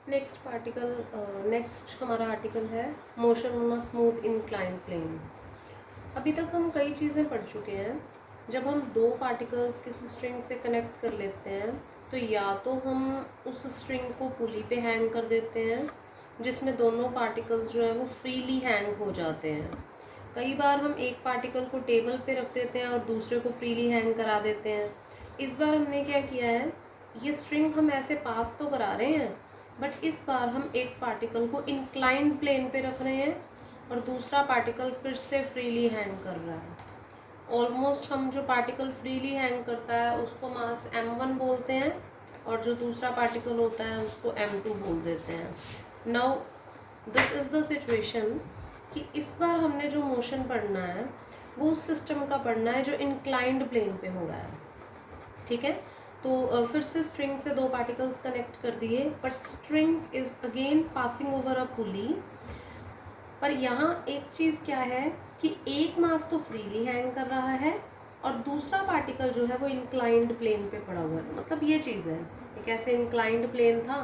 Next हमारा article है motion on a smooth inclined plane. अभी तक हम कई चीज़ें पढ़ चुके हैं। जब हम दो पार्टिकल्स किसी स्ट्रिंग से कनेक्ट कर लेते हैं तो या तो हम उस स्ट्रिंग को पुली पे हैंग कर देते हैं जिसमें दोनों पार्टिकल्स जो है वो फ्रीली हैंग हो जाते हैं। कई बार हम एक पार्टिकल को टेबल पे रख देते हैं और दूसरे को फ्रीली हैंग करा देते हैं। इस बार हमने क्या किया है, ये स्ट्रिंग हम ऐसे पास तो करा रहे हैं बट इस बार हम एक पार्टिकल को इंक्लाइंड प्लेन पे रख रहे हैं और दूसरा पार्टिकल फिर से फ्रीली हैंग कर रहा है। ऑलमोस्ट हम जो पार्टिकल फ्रीली हैंग करता है उसको मास m1 बोलते हैं और जो दूसरा पार्टिकल होता है उसको m2 बोल देते हैं। Now this is the situation कि इस बार हमने जो मोशन पढ़ना है वो उस सिस्टम का पढ़ना है जो इंक्लाइंड प्लेन पे हो रहा है। ठीक है, तो फिर से स्ट्रिंग से दो पार्टिकल्स कनेक्ट कर दिए but string is again passing over a pulley. पर यहाँ एक चीज़ क्या है कि एक मास तो फ्रीली हैंग कर रहा है और दूसरा पार्टिकल जो है वो इंक्लाइंड प्लेन पे पड़ा हुआ है। मतलब ये चीज़ है, एक ऐसे इंक्लाइंड प्लेन था,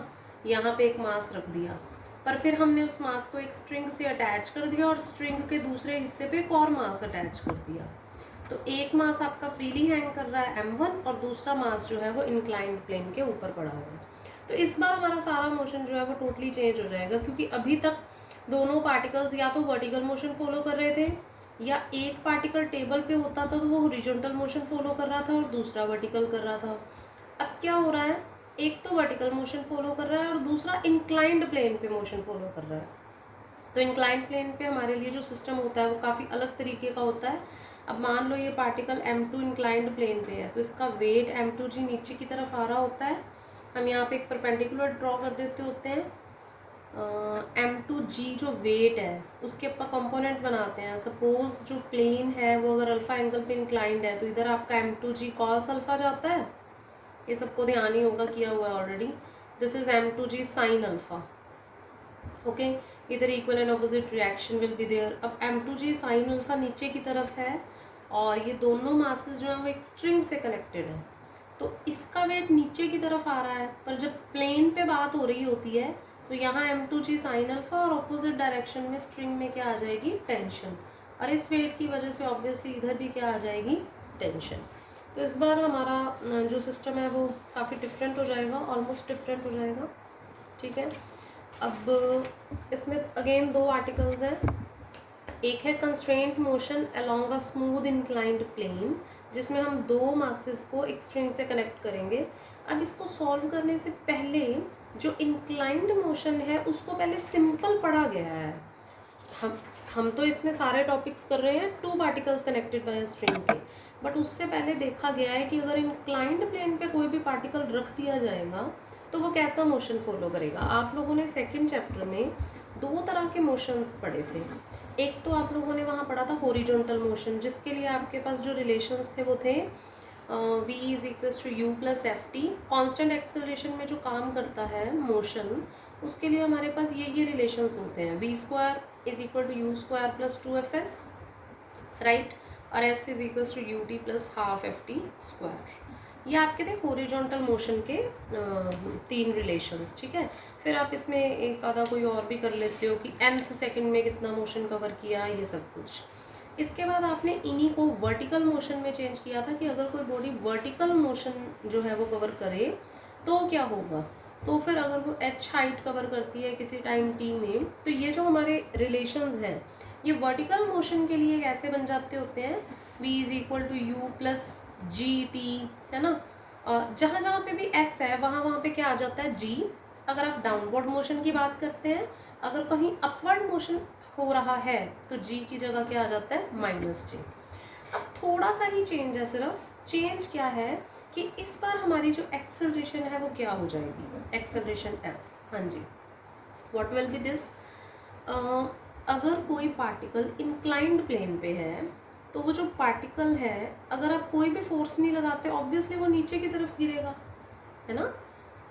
यहाँ पे एक मास रख दिया पर फिर हमने उस मास को एक स्ट्रिंग से अटैच कर दिया और स्ट्रिंग के दूसरे हिस्से पे एक और मास अटैच कर दिया। तो एक मास आपका फ्रीली हैंग कर रहा है m1 और दूसरा मास जो है वो इंक्लाइंड प्लेन के ऊपर पड़ा हुआ है। तो इस बार हमारा सारा मोशन जो है वो टोटली चेंज हो जाएगा क्योंकि अभी तक दोनों पार्टिकल्स या तो वर्टिकल मोशन फॉलो कर रहे थे या एक पार्टिकल टेबल पे होता था तो वो हॉरिजॉन्टल मोशन फॉलो कर रहा था और दूसरा वर्टिकल कर रहा था। अब क्या हो रहा है, एक तो वर्टिकल मोशन फॉलो कर रहा है और दूसरा इंक्लाइंड प्लेन पे मोशन फॉलो कर रहा है। तो इंक्लाइंड प्लेन पे हमारे लिए जो सिस्टम होता है वो काफ़ी अलग तरीके का होता है। अब मान लो ये पार्टिकल m2 इंक्लाइंड प्लेन पे है तो इसका वेट m2g नीचे की तरफ आ रहा होता है। हम यहाँ पे एक परपेंडिकुलर ड्रॉ कर देते होते हैं। m2g जो वेट है उसके ऊपर कंपोनेंट बनाते हैं। सपोज जो प्लेन है वो अगर अल्फा एंगल पे इंक्लाइंड है तो इधर आपका m2g कॉस अल्फा जाता है, ये सबको ध्यान ही होगा, किया हुआ है already. This is m2g sine alpha. Okay, इधर equal and opposite reaction will be there. अब m2g साइन अल्फा नीचे की तरफ है और ये दोनों मासेस जो है वो एक स्ट्रिंग से कनेक्टेड है तो इसका वेट नीचे की तरफ आ रहा है। पर जब प्लेन पे बात हो रही होती है तो यहाँ m2g साइन अल्फा और ऑपोजिट डायरेक्शन में स्ट्रिंग में क्या आ जाएगी, टेंशन। और इस वेट की वजह से ऑब्वियसली इधर भी क्या आ जाएगी, टेंशन। तो इस बार हमारा जो सिस्टम है वो काफ़ी डिफरेंट हो जाएगा, ऑलमोस्ट डिफरेंट हो जाएगा। ठीक है, अब इसमें अगेन दो आर्टिकल्स हैं। एक है constraint motion along a smooth inclined plane जिसमें हम दो मासेस को एक स्ट्रिंग से कनेक्ट करेंगे। अब इसको सॉल्व करने से पहले जो इंक्लाइंड मोशन है उसको पहले सिंपल पढ़ा गया है। हम हम तो इसमें सारे टॉपिक्स कर रहे हैं two particles connected by string के, बट उससे पहले देखा गया है कि अगर इंक्लाइंड प्लेन पे कोई भी पार्टिकल रख दिया जाएगा तो वो कैसा मोशन फॉलो करेगा। आप लोगों ने सेकंड चैप्टर में दो तरह के मोशंस पढ़े थे। एक तो आप लोगों ने वहाँ पढ़ा था हॉरिजॉन्टल मोशन जिसके लिए आपके पास जो रिलेशंस थे वो थे v is equals to u plus f t. Constant acceleration में जो काम करता है मोशन उसके लिए हमारे पास ये रिलेशंस होते हैं, v square is equal to u square plus 2fs, right, और s is equals to u t plus half f t square. ये आपके थे हॉरिजॉन्टल मोशन के तीन रिलेशंस। ठीक है, फिर आप इसमें एक आधा कोई और भी कर लेते हो कि nth सेकंड में कितना मोशन कवर किया, ये सब कुछ। इसके बाद आपने इन्हीं को वर्टिकल मोशन में चेंज किया था कि अगर कोई बॉडी वर्टिकल मोशन जो है वो कवर करे तो क्या होगा। तो फिर अगर वो h हाइट कवर करती है किसी टाइम t में तो ये जो हमारे रिलेशंस हैं ये वर्टिकल मोशन के लिए कैसे बन जाते होते हैं, v is equal to u plus g t, है ना। जहाँ जहाँ पे भी f है वहाँ वहाँ पे क्या आ जाता है, g। अगर आप डाउनवर्ड मोशन की बात करते हैं, अगर कहीं अपवर्ड मोशन हो रहा है तो g की जगह क्या आ जाता है, माइनस जी। अब थोड़ा सा ही चेंज है, सिर्फ चेंज क्या है कि इस बार हमारी जो एक्सेलरेशन है वो क्या हो जाएगी, एक्सेलरेशन f। हाँ जी, व्हाट विल बी दिस, अगर कोई पार्टिकल इंक्लाइंड प्लेन पे है तो वो जो पार्टिकल है अगर आप कोई भी फोर्स नहीं लगाते ऑब्वियसली वो नीचे की तरफ गिरेगा, है ना।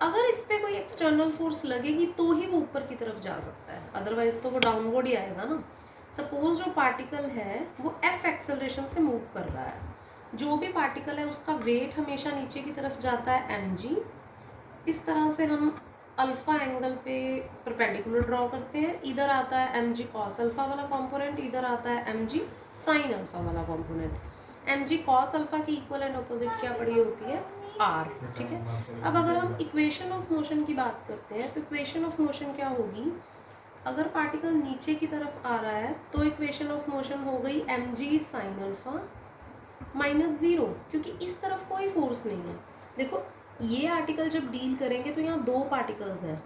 अगर इस पर कोई एक्सटर्नल फोर्स लगेगी तो ही वो ऊपर की तरफ जा सकता है, अदरवाइज तो वो डाउनवर्ड ही आएगा ना। सपोज जो पार्टिकल है वो एफ एक्सेलरेशन से मूव कर रहा है, जो भी पार्टिकल है उसका वेट हमेशा नीचे की तरफ जाता है mg। इस तरह से हम अल्फा एंगल पे परपेंडिकुलर ड्रॉ करते हैं, इधर आता है एम जी कॉस अल्फा वाला कंपोनेंट, इधर आता है एम जी साइन अल्फा वाला component. M g cos alpha की इक्वल एंड अपोजिट क्या पड़ी होती है, आर, ठीक है। अब अगर हम इक्वेशन ऑफ मोशन की बात करते हैं तो इक्वेशन ऑफ मोशन क्या होगी, अगर पार्टिकल नीचे की तरफ आ रहा है तो इक्वेशन ऑफ मोशन हो गई m g sine alpha minus zero, क्योंकि इस तरफ कोई फोर्स नहीं है। देखो ये आर्टिकल जब डील करेंगे तो यहाँ दो पार्टिकल्स हैं,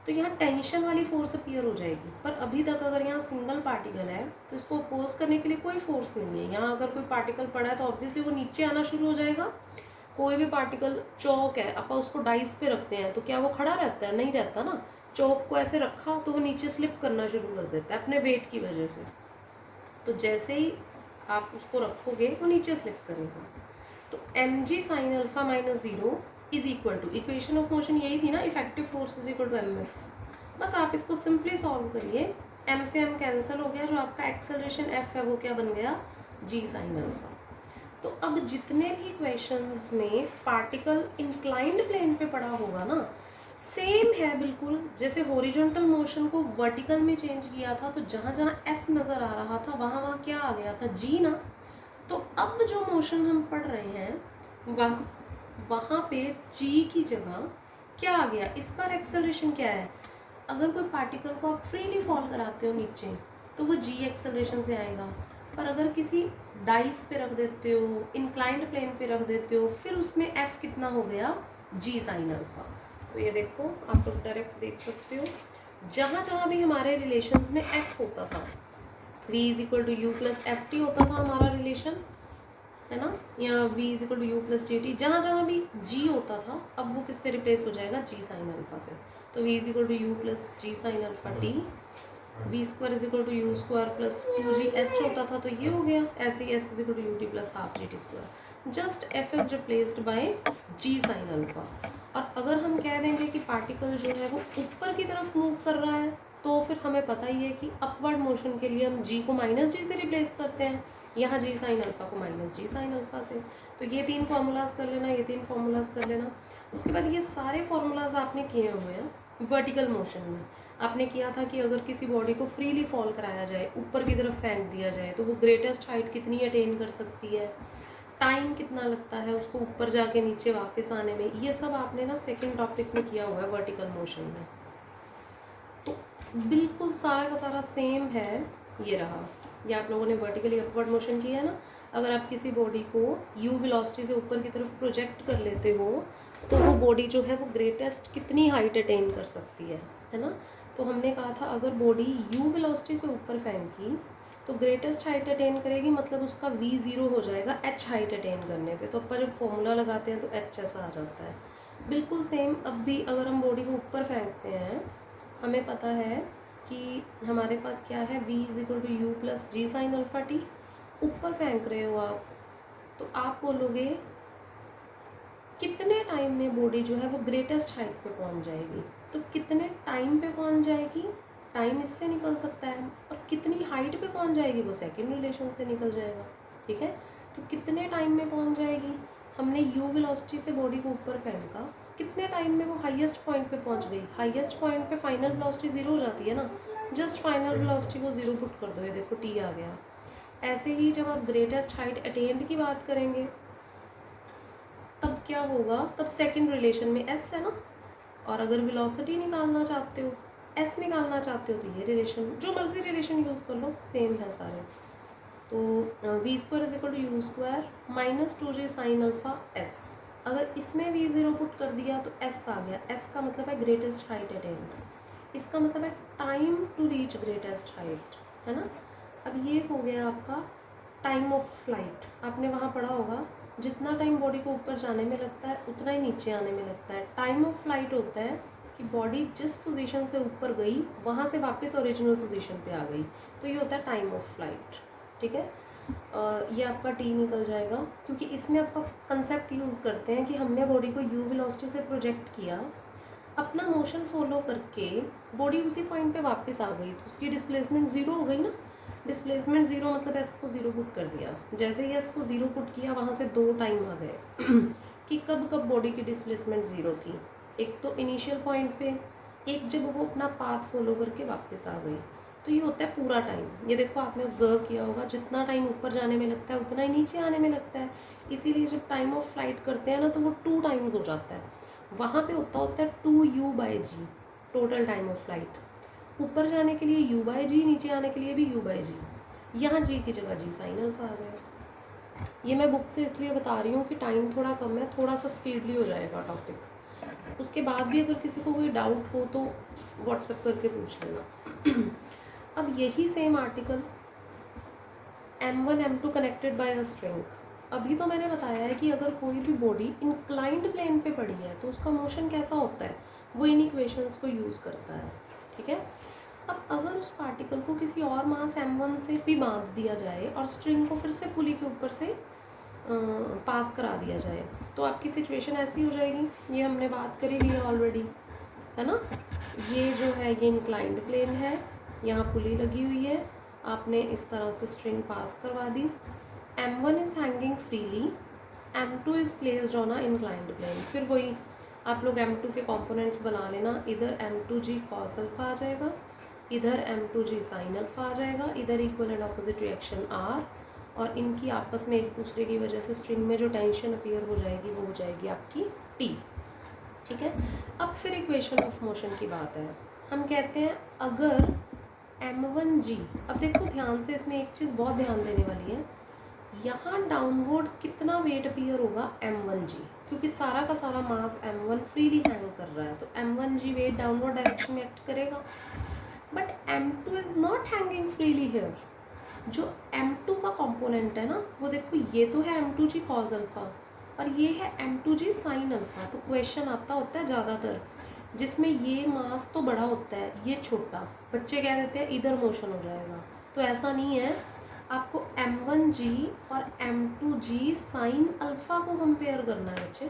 तो यहाँ टेंशन वाली फोर्स अपीयर हो जाएगी, पर अभी तक अगर यहाँ सिंगल पार्टिकल है तो इसको अपोज करने के लिए कोई फोर्स नहीं है। यहाँ अगर कोई पार्टिकल पड़ा है तो ऑब्वियसली वो नीचे आना शुरू हो जाएगा। कोई भी पार्टिकल, चौक है, अपन उसको डाइस पे रखते हैं तो क्या वो खड़ा रहता है, नहीं रहता ना। चौक को ऐसे रखा तो वो नीचे स्लिप करना शुरू कर देता है अपने वेट की वजह से। तो जैसे ही आप उसको रखोगे वो नीचे स्लिप करेगा। तो m g sine alpha minus zero is equal to, equation of motion यही थी ना, effective force is equal to m f. बस आप इसको सिंपली सॉल्व करिए, एम से एम कैंसिल हो गया, जो आपका एक्सेलरेशन एफ है वो क्या बन गया, जी साइन अल्फा। तो अब जितने भी क्वेश्चंस में पार्टिकल इंक्लाइंड प्लेन पे पड़ा होगा ना, सेम है बिल्कुल। जैसे हॉरिजॉन्टल मोशन को वर्टिकल में चेंज किया था तो जहाँ जहाँ एफ नज़र आ रहा था वहाँ वहाँ क्या आ गया था, जी ना। तो अब जो मोशन हम पढ़ रहे हैं वहाँ पे जी की जगह क्या आ गया, इस बार एक्सेलरेशन क्या है। अगर कोई पार्टिकल को आप फ्रीली फॉल कराते हो नीचे तो वो जी एक्सेलरेशन से आएगा, पर अगर किसी डाइस पे रख देते हो, इंक्लाइंड प्लेन पे रख देते हो, फिर उसमें एफ कितना हो गया, जी साइन अल्फा। तो ये देखो आप लोग डायरेक्ट देख सकते हो, जहाँ जहाँ भी हमारे रिलेशंस में एफ होता था, v is equal to u plus f t होता था हमारा रिलेशन, है ना, या v is equal to u plus g t, जहाँ जहाँ भी g होता था अब वो किससे रिप्लेस हो जाएगा, g साइन अल्फा से। तो v is equal to u plus g sine alpha t, v square is equal to u square plus q g h होता था तो ये हो गया। ऐसे ही s is equal to u t plus half g t square, just f is replaced by g sine alpha. और अगर हम कह देंगे कि पार्टिकल जो है वो ऊपर की तरफ मूव कर रहा है तो फिर हमें पता ही है कि अपवर्ड मोशन के लिए हम जी को माइनस जी से रिप्लेस करते हैं, यहाँ जी साइन अल्फा को माइनस जी साइन अल्फा से। तो ये तीन फार्मूलाज कर लेना, ये तीन फार्मूलाज कर लेना। उसके बाद ये सारे फार्मूलाज आपने किए हुए हैं वर्टिकल मोशन में। आपने किया था कि अगर किसी बॉडी को फ्रीली फॉल कराया जाए, ऊपर की तरफ फेंक दिया जाए, तो वो ग्रेटेस्ट हाइट कितनी अटेन कर सकती है, टाइम कितना लगता है उसको ऊपर जाके नीचे वापस आने में, ये सब आपने ना सेकंड टॉपिक में किया हुआ है वर्टिकल मोशन में। तो बिल्कुल सारा का सारा सेम है। ये रहा, ये आप लोगों ने वर्टिकली अपवर्ड मोशन किया है ना। अगर आप किसी बॉडी को यू वेलोसिटी से ऊपर की तरफ प्रोजेक्ट कर लेते हो तो वो बॉडी जो है वो ग्रेटेस्ट कितनी हाइट अटेन कर सकती है ना। तो हमने कहा था अगर बॉडी यू वेलोसिटी से ऊपर फेंकी तो ग्रेटेस्ट हाइट अटेन करेगी, मतलब उसका v ज़ीरो हो जाएगा एच हाइट अटेन करने पे। तो अपन जब फॉर्मूला लगाते हैं तो एच ऐसा आ जाता है। बिल्कुल सेम अब भी अगर हम बॉडी को ऊपर फेंकते हैं, हमें पता है कि हमारे पास क्या है, v is equal to u plus g sine alpha t. ऊपर फेंक रहे हो आप तो आप बोलोगे कितने टाइम में बॉडी जो है वो ग्रेटेस्ट हाइट पे पहुंच जाएगी। तो कितने टाइम पे पहुंच जाएगी, टाइम इससे निकल सकता है, और कितनी हाइट पे पहुंच जाएगी वो सेकंड रिलेशन से निकल जाएगा, ठीक है। तो कितने टाइम में पहुंच जाएगी, हमने यू वेलोसिटी से बॉडी को ऊपर फेंका, कितने टाइम में वो हाईएस्ट पॉइंट पे पहुंच गई। हाईएस्ट पॉइंट पे फाइनल वेलोसिटी ज़ीरो हो जाती है ना, जस्ट फाइनल वेलोसिटी को ज़ीरो पुट कर दो, ये देखो टी आ गया। ऐसे ही जब आप ग्रेटेस्ट हाइट अटेन्ड की बात करेंगे तब क्या होगा, तब सेकंड रिलेशन में एस है ना, और अगर वेलोसिटी निकालना चाहते हो, एस निकालना चाहते हो तो ये रिलेशन, जो मर्जी रिलेशन यूज़ कर लो सेम है सारे। तो v square is equal to u square minus two g sine alpha s. अगर इसमें वी ज़ीरो पुट कर दिया तो एस आ गया, एस का मतलब है ग्रेटेस्ट हाइट अटेन्ड, इसका मतलब है time to reach greatest height, है ना। अब ये हो गया आपका टाइम ऑफ फ्लाइट। आपने वहाँ पढ़ा होगा जितना टाइम बॉडी को ऊपर जाने में लगता है उतना ही नीचे आने में लगता है। टाइम ऑफ फ्लाइट होता है कि बॉडी जिस पोजीशन से ऊपर गई वहाँ से वापस ओरिजिनल पोजीशन पे आ गई, तो ये होता है टाइम ऑफ फ्लाइट, ठीक है। ये आपका टी निकल जाएगा, क्योंकि इसमें आपका कंसेप्ट यूज़ करते हैं कि हमने बॉडी को यू वेलोसिटी से प्रोजेक्ट किया, अपना मोशन फॉलो करके बॉडी उसी पॉइंट पे वापस आ गई तो उसकी डिस्प्लेसमेंट ज़ीरो हो गई ना। डिस्प्लेसमेंट ज़ीरो मतलब एस को ज़ीरो पुट कर दिया, जैसे ही एस को ज़ीरो पुट किया वहाँ से दो टाइम आ गए कि कब कब बॉडी की डिस्प्लेसमेंट ज़ीरो थी। एक तो इनिशियल पॉइंट पे, एक जब वो अपना पाथ फॉलो करके वापस आ गई। तो ये होता है पूरा टाइम। ये देखो आपने ऑब्जर्व किया होगा, जितना टाइम ऊपर जाने में लगता है उतना ही नीचे आने में लगता है। इसीलिए जब टाइम ऑफ फ्लाइट करते हैं ना तो वो 2 टाइम्स हो जाता है। वहाँ पे होता है 2u/g total time of flight. ऊपर जाने के लिए u/g, नीचे आने के लिए भी u/g। यहाँ g की जगह g साइन अल्फा आ गया। ये मैं बुक से इसलिए बता रही हूँ कि टाइम थोड़ा कम है, थोड़ा सा स्पीडली हो जाएगा टॉपिक। उसके बाद भी अगर किसी को कोई डाउट हो तो व्हाट्सएप करके पूछ लेना। अब यही same article m1 m2 connected by a string. अभी तो मैंने बताया है कि अगर कोई भी बॉडी इंक्लाइंड प्लेन पे पड़ी है तो उसका मोशन कैसा होता है, वो इन इक्वेशंस को यूज़ करता है। ठीक है। अब अगर उस पार्टिकल को किसी और मास m1 से भी बांध दिया जाए और स्ट्रिंग को फिर से पुली के ऊपर से पास करा दिया जाए तो आपकी सिचुएशन ऐसी हो जाएगी। ये हमने बात करी हुई है ऑलरेडी, है ना। ये जो है ये इंक्लाइंड प्लेन है, यहाँ पुली लगी हुई है, आपने इस तरह से स्ट्रिंग पास करवा दी। m1 is hanging freely, m2 is placed on a inclined plane. फिर वही आप लोग m2 के कंपोनेंट्स बना लेना। इधर m2g cos अल्फा आ जाएगा, इधर m2g sin अल्फा आ जाएगा, इधर equal and opposite reaction r, और इनकी आपस में एक दूसरे की वजह से स्ट्रिंग में जो टेंशन अपीयर हो जाएगी वो हो जाएगी आपकी t। ठीक है। अब फिर इक्वेशन ऑफ मोशन की बात है। हम कहते हैं अगर m1g, अब देखो ध्यान से, इसमें एक चीज़ बहुत ध्यान देने वाली है। यहाँ डाउनवर्ड कितना वेट अपीयर होगा m1g, क्योंकि सारा का सारा मास m1 फ्रीली हैंग कर रहा है तो m1g वेट डाउनवर्ड डायरेक्शन में एक्ट करेगा। But m2 is not hanging freely here. जो m2 का कंपोनेंट है ना, वो देखो ये तो है m2g cos अल्फा और ये है m2g sin अल्फा। तो क्वेश्चन आता होता है ज़्यादातर जिसमें ये मास तो बड़ा होता है, ये छोटा, बच्चे कह देते हैं इधर मोशन हो जाएगा। तो ऐसा नहीं है, आपको m1g और m2g sin अल्फा को कंपेयर करना है बच्चे।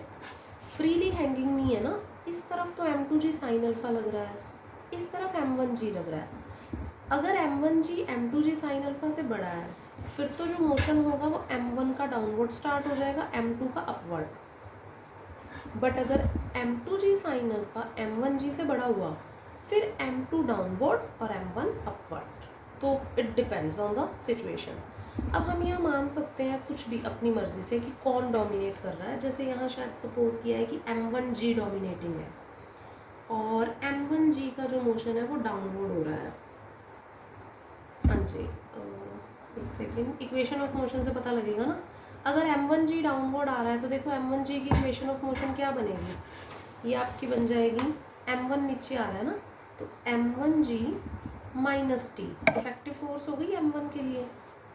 फ्रीली हैंगिंग नहीं है ना, इस तरफ तो m2g sin अल्फा लग रहा है, इस तरफ m1g लग रहा है। अगर m1g m2g sin अल्फा से बड़ा है फिर तो जो मोशन होगा वो m1 का डाउनवर्ड स्टार्ट हो जाएगा, m2 का अपवर्ड। बट अगर m2g sin अल्फा m1g से बड़ा हुआ फिर m2 डाउनवर्ड और m1 अपवर्ड। तो it depends on the situation. अब हम यहाँ मान सकते हैं कुछ भी अपनी मर्जी से कि कौन डोमिनेट कर रहा है। जैसे यहाँ शायद सपोज किया है कि m1g डोमिनेटिंग है और m1g का जो मोशन है वो डाउनवर्ड हो रहा है। हाँ जी, एक सेकेंड, इक्वेशन ऑफ मोशन से पता लगेगा ना। अगर m1g डाउनवर्ड आ रहा है तो देखो m1g की इक्वेशन ऑफ मोशन क्या बनेगी, ये आपकी बन जाएगी, m1 नीचे आ रहा है ना तो m1g minus T, effective force हो गई m1 के लिए,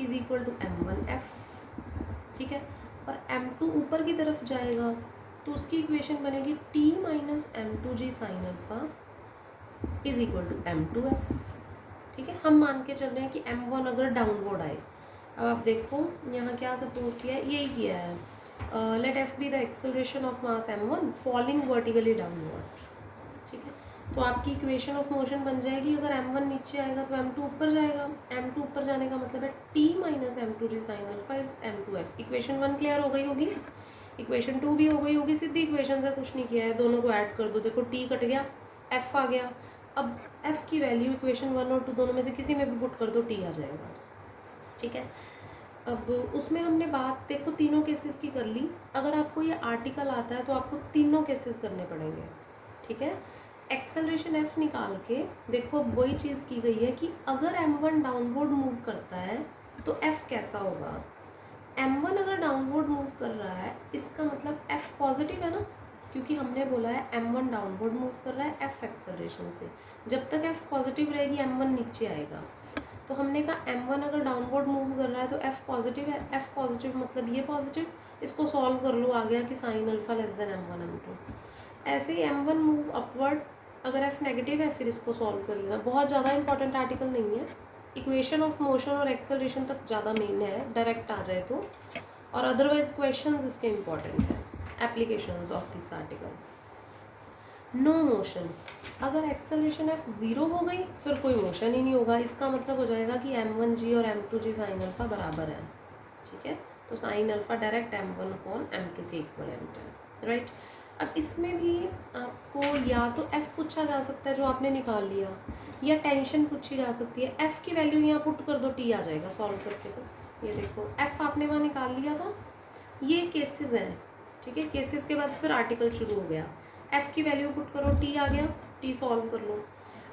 इज इक्वल टू m1f। ठीक है। और m2 ऊपर की तरफ जाएगा तो उसकी इक्वेशन बनेगी t minus m2g sine alpha is equal to m2f। ठीक है। हम मान के चल रहे हैं कि m1 अगर डाउनवर्ड आए। अब आप देखो यहाँ क्या सपोज किया है, यही किया है, let f be the acceleration of mass m1 falling vertically downward. ठीक है। तो आपकी इक्वेशन ऑफ मोशन बन जाएगी, अगर m1 नीचे आएगा तो m2 ऊपर जाएगा, m2 ऊपर जाने का मतलब है t minus m2g sine alpha is m2f। Equation 1 clear हो गई होगी, इक्वेशन 2 भी हो गई होगी। सीधी इक्वेशन से कुछ नहीं किया है, दोनों को ऐड कर दो, देखो t कट गया, f आ गया। अब f की वैल्यू इक्वेशन 1 और 2 दोनों में से किसी में भी पुट कर दो, t आ जाएगा। ठीक है। अब उसमें हमने बात देखो तीनों केसेस की कर ली। अगर आपको ये आर्टिकल आता है तो आपको तीनों केसेस करने पड़ेंगे। ठीक है। एक्सेलरेशन f निकाल के देखो अब वही चीज़ की गई है कि अगर m1 डाउनवर्ड मूव करता है तो f कैसा होगा। m1 अगर डाउनवर्ड मूव कर रहा है इसका मतलब f पॉजिटिव है ना, क्योंकि हमने बोला है m1 डाउनवर्ड मूव कर रहा है f एक्सेलरेशन से। जब तक f पॉजिटिव रहेगी m1 नीचे आएगा। तो हमने कहा m1 अगर डाउनवर्ड मूव कर रहा है तो f पॉजिटिव है, f पॉजिटिव मतलब ये पॉजिटिव। इसको सॉल्व कर लो, आ गया कि sine alpha less than m1 m2। ऐसे ही m1 मूव अपवर्ड, अगर f नेगेटिव है फिर इसको सॉल्व कर लेना। बहुत ज़्यादा इंपॉर्टेंट आर्टिकल नहीं है, इक्वेशन ऑफ मोशन और एक्सेलरेशन तक ज़्यादा मेन है, डायरेक्ट आ जाए तो, और अदरवाइज क्वेश्चंस इसके इंपॉर्टेंट हैं, applications of this article. No motion, अगर एक्सेलरेशन f 0 हो गई फिर कोई मोशन ही नहीं होगा। इसका मतलब हो जाएगा कि m1g और m2g साइन अल्फा बराबर है। ठीक है। तो sine alpha direct m1 upon m2 के इक्वलेंट है, राइट। अब इसमें भी आपको या तो एफ़ पूछा जा सकता है जो आपने निकाल लिया, या टेंशन पूछी जा सकती है। एफ़ की वैल्यू यहाँ पुट कर दो, टी आ जाएगा सॉल्व करके। बस ये देखो एफ़ आपने वहाँ निकाल लिया था। ये केसेस हैं, ठीक है। केसेस के बाद फिर आर्टिकल शुरू हो गया। एफ़ की वैल्यू पुट करो, टी आ गया, टी सॉल्व कर लो।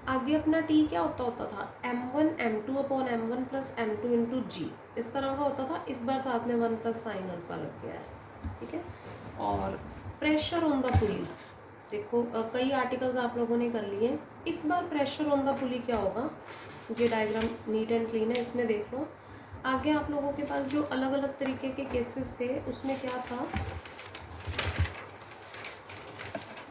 आगे अपना टी क्या होता था, m1 m2 upon m1 plus m2 into जी, इस तरह का होता था। इस बार साथ में 1 प्लस साइन अल्फा लग गया है, ठीक है। और प्रेशर ऑन द पुली, देखो कई आर्टिकल्स आप लोगों ने कर लिए। इस बार प्रेशर ऑन द पुली क्या होगा, ये डायग्राम नीट एंड क्लीन है, इसमें देख लो। आगे आप लोगों के पास जो अलग अलग तरीके के केसेस थे उसमें क्या था,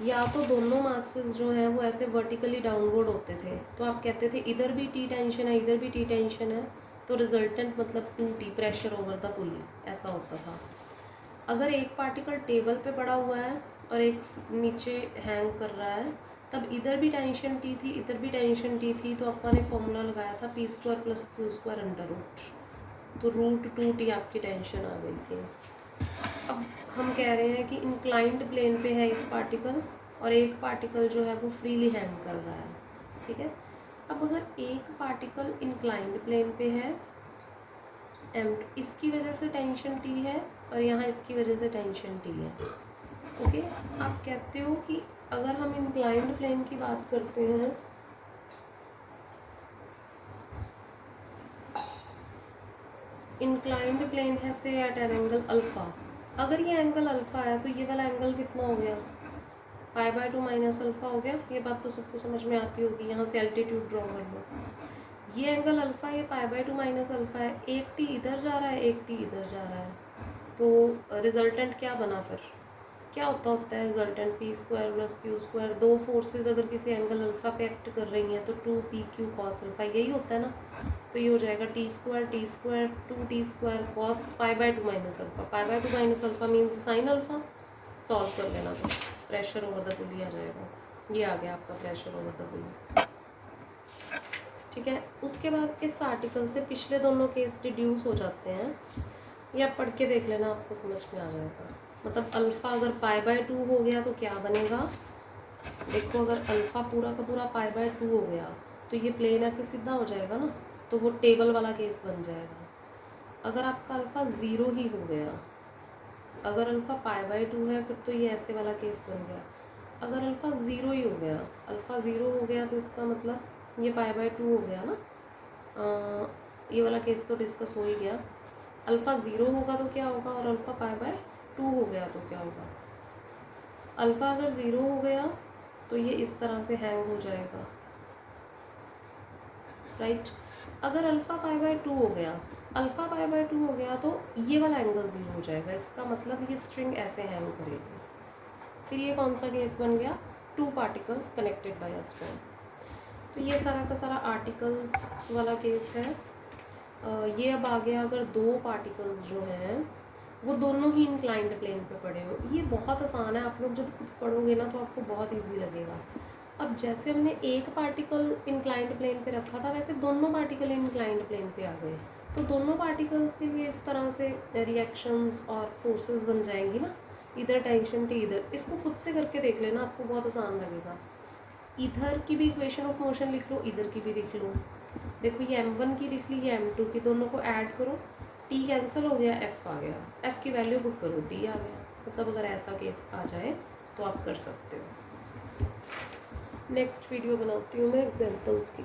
या तो दोनों मासेस जो है वो ऐसे वर्टिकली डाउनवर्ड होते थे, तो आप कहते थे इधर भी टी टेंशन है, इधर भी टी टेंशन है, तो रिजल्टेंट मतलब 2T प्रेशर ओवर द पुली, ऐसा होता था। अगर एक पार्टिकल टेबल पे पड़ा हुआ है और एक नीचे हैंग कर रहा है, तब इधर भी टेंशन टी थी, इधर भी टेंशन टी थी, तो अपन ने फॉर्मूला लगाया था p² plus q² under root, तो √2T आपकी टेंशन आ गई थी। अब हम कह रहे हैं कि इंक्लाइंड प्लेन पे है एक पार्टिकल और एक पार्टिकल जो है वो फ्रीली हैंग कर रहा है, ठीक है। अब अगर एक पार्टिकल इंक्लाइंड प्लेन पे है m, इसकी वजह से टेंशन T है और यहाँ इसकी वजह से टेंशन T है, ओके। आप कहते हो कि अगर हम इंक्लाइंड प्लेन की बात करते हैं, इंक्लाइंड प्लेन है से एट एन एंगल अल्फा, अगर ये एंगल अल्फा है तो ये वाला एंगल कितना हो गया, π/2 माइनस अल्फा हो गया। ये बात तो सबको समझ में आती होगी, यहाँ से एल्टीट्यूड ड्रॉ कर लो। ये एंगल अल्फा, ये π/2 माइनस अल्फा है, एक टी इधर जा रहा है, एक टी इधर जा रहा है, तो रिजल्टेंट क्या बना, फिर क्या होता है रिजल्टेंट p² प्लस q²। दो फोर्सेस अगर किसी एंगल अल्फा पे एक्ट कर रही हैं तो 2pq cos अल्फा, यही होता है ना। तो ये हो जाएगा t² 2t² cos π/2 minus alpha, π/2 minus alpha means sine alpha. Solve कर लेना बस, प्रेशर ओवर द पुली आ जाएगा। ये आ गया आपका प्रेशर ओवर द पुली, ठीक है। उसके बाद इस आर्टिकल से पिछले दोनों केस डिड्यूस हो जाते हैं, ये आप पढ़ के देख लेना, आपको समझ में आ जाएगा। मतलब अल्फ़ा अगर π/2 हो गया तो क्या बनेगा, देखो अगर अल्फ़ा पूरा का पूरा π/2 हो गया तो ये प्लेन ऐसे सीधा हो जाएगा ना, तो वो टेबल वाला केस बन जाएगा। अगर आपका अल्फ़ा 0 ही हो गया, अगर अल्फ़ा π/2 है फिर तो ये ऐसे वाला केस बन गया। अगर अल्फ़ा 0 ही हो गया, अल्फ़ा 0 हो गया तो इसका मतलब ये π/2 हो गया ना, ये वाला केस तो डिस्कस हो ही गया। अल्फ़ा 0 होगा तो क्या होगा, और अल्फ़ा π/2 हो गया तो क्या होगा। अल्फ़ा अगर 0 हो गया तो ये इस तरह से हैंग हो जाएगा, राइट। अगर अल्फ़ा π/2 हो गया, अल्फ़ा π/2 हो गया तो ये वाला एंगल 0 हो जाएगा, इसका मतलब ये स्ट्रिंग ऐसे हैंग करेगी। फिर ये कौन सा केस बन गया, 2 particles connected by a string. तो ये सारा का सारा आर्टिकल्स वाला केस है। ये अब आ गया अगर दो पार्टिकल्स जो हैं वो दोनों ही इंक्लाइंड प्लेन पे पड़े हो। ये बहुत आसान है, आप लोग जब खुद पढ़ोगे ना तो आपको बहुत इजी लगेगा। अब जैसे हमने एक पार्टिकल इंक्लाइंड प्लेन पे रखा था, वैसे दोनों पार्टिकल इंक्लाइंड प्लेन पे आ गए, तो दोनों पार्टिकल्स के लिए इस तरह से रिएक्शंस और फोर्सेस बन जाएंगी ना, इधर टेंशन टी इधर। इसको खुद से करके देख लेना, आपको बहुत आसान लगेगा। इधर की भी इक्वेशन ऑफ मोशन लिख लो, इधर की भी लिख लो। देखो ये m1 की लिख ली, ये m2 की, दोनों को ऐड करो, t कैंसिल हो गया, f आ गया, f की वैल्यू पुट करो, d आ गया। मतलब अगर ऐसा केस आ जाए तो आप कर सकते हो। नेक्स्ट वीडियो बनाती हूँ मैं एग्जांपल्स की।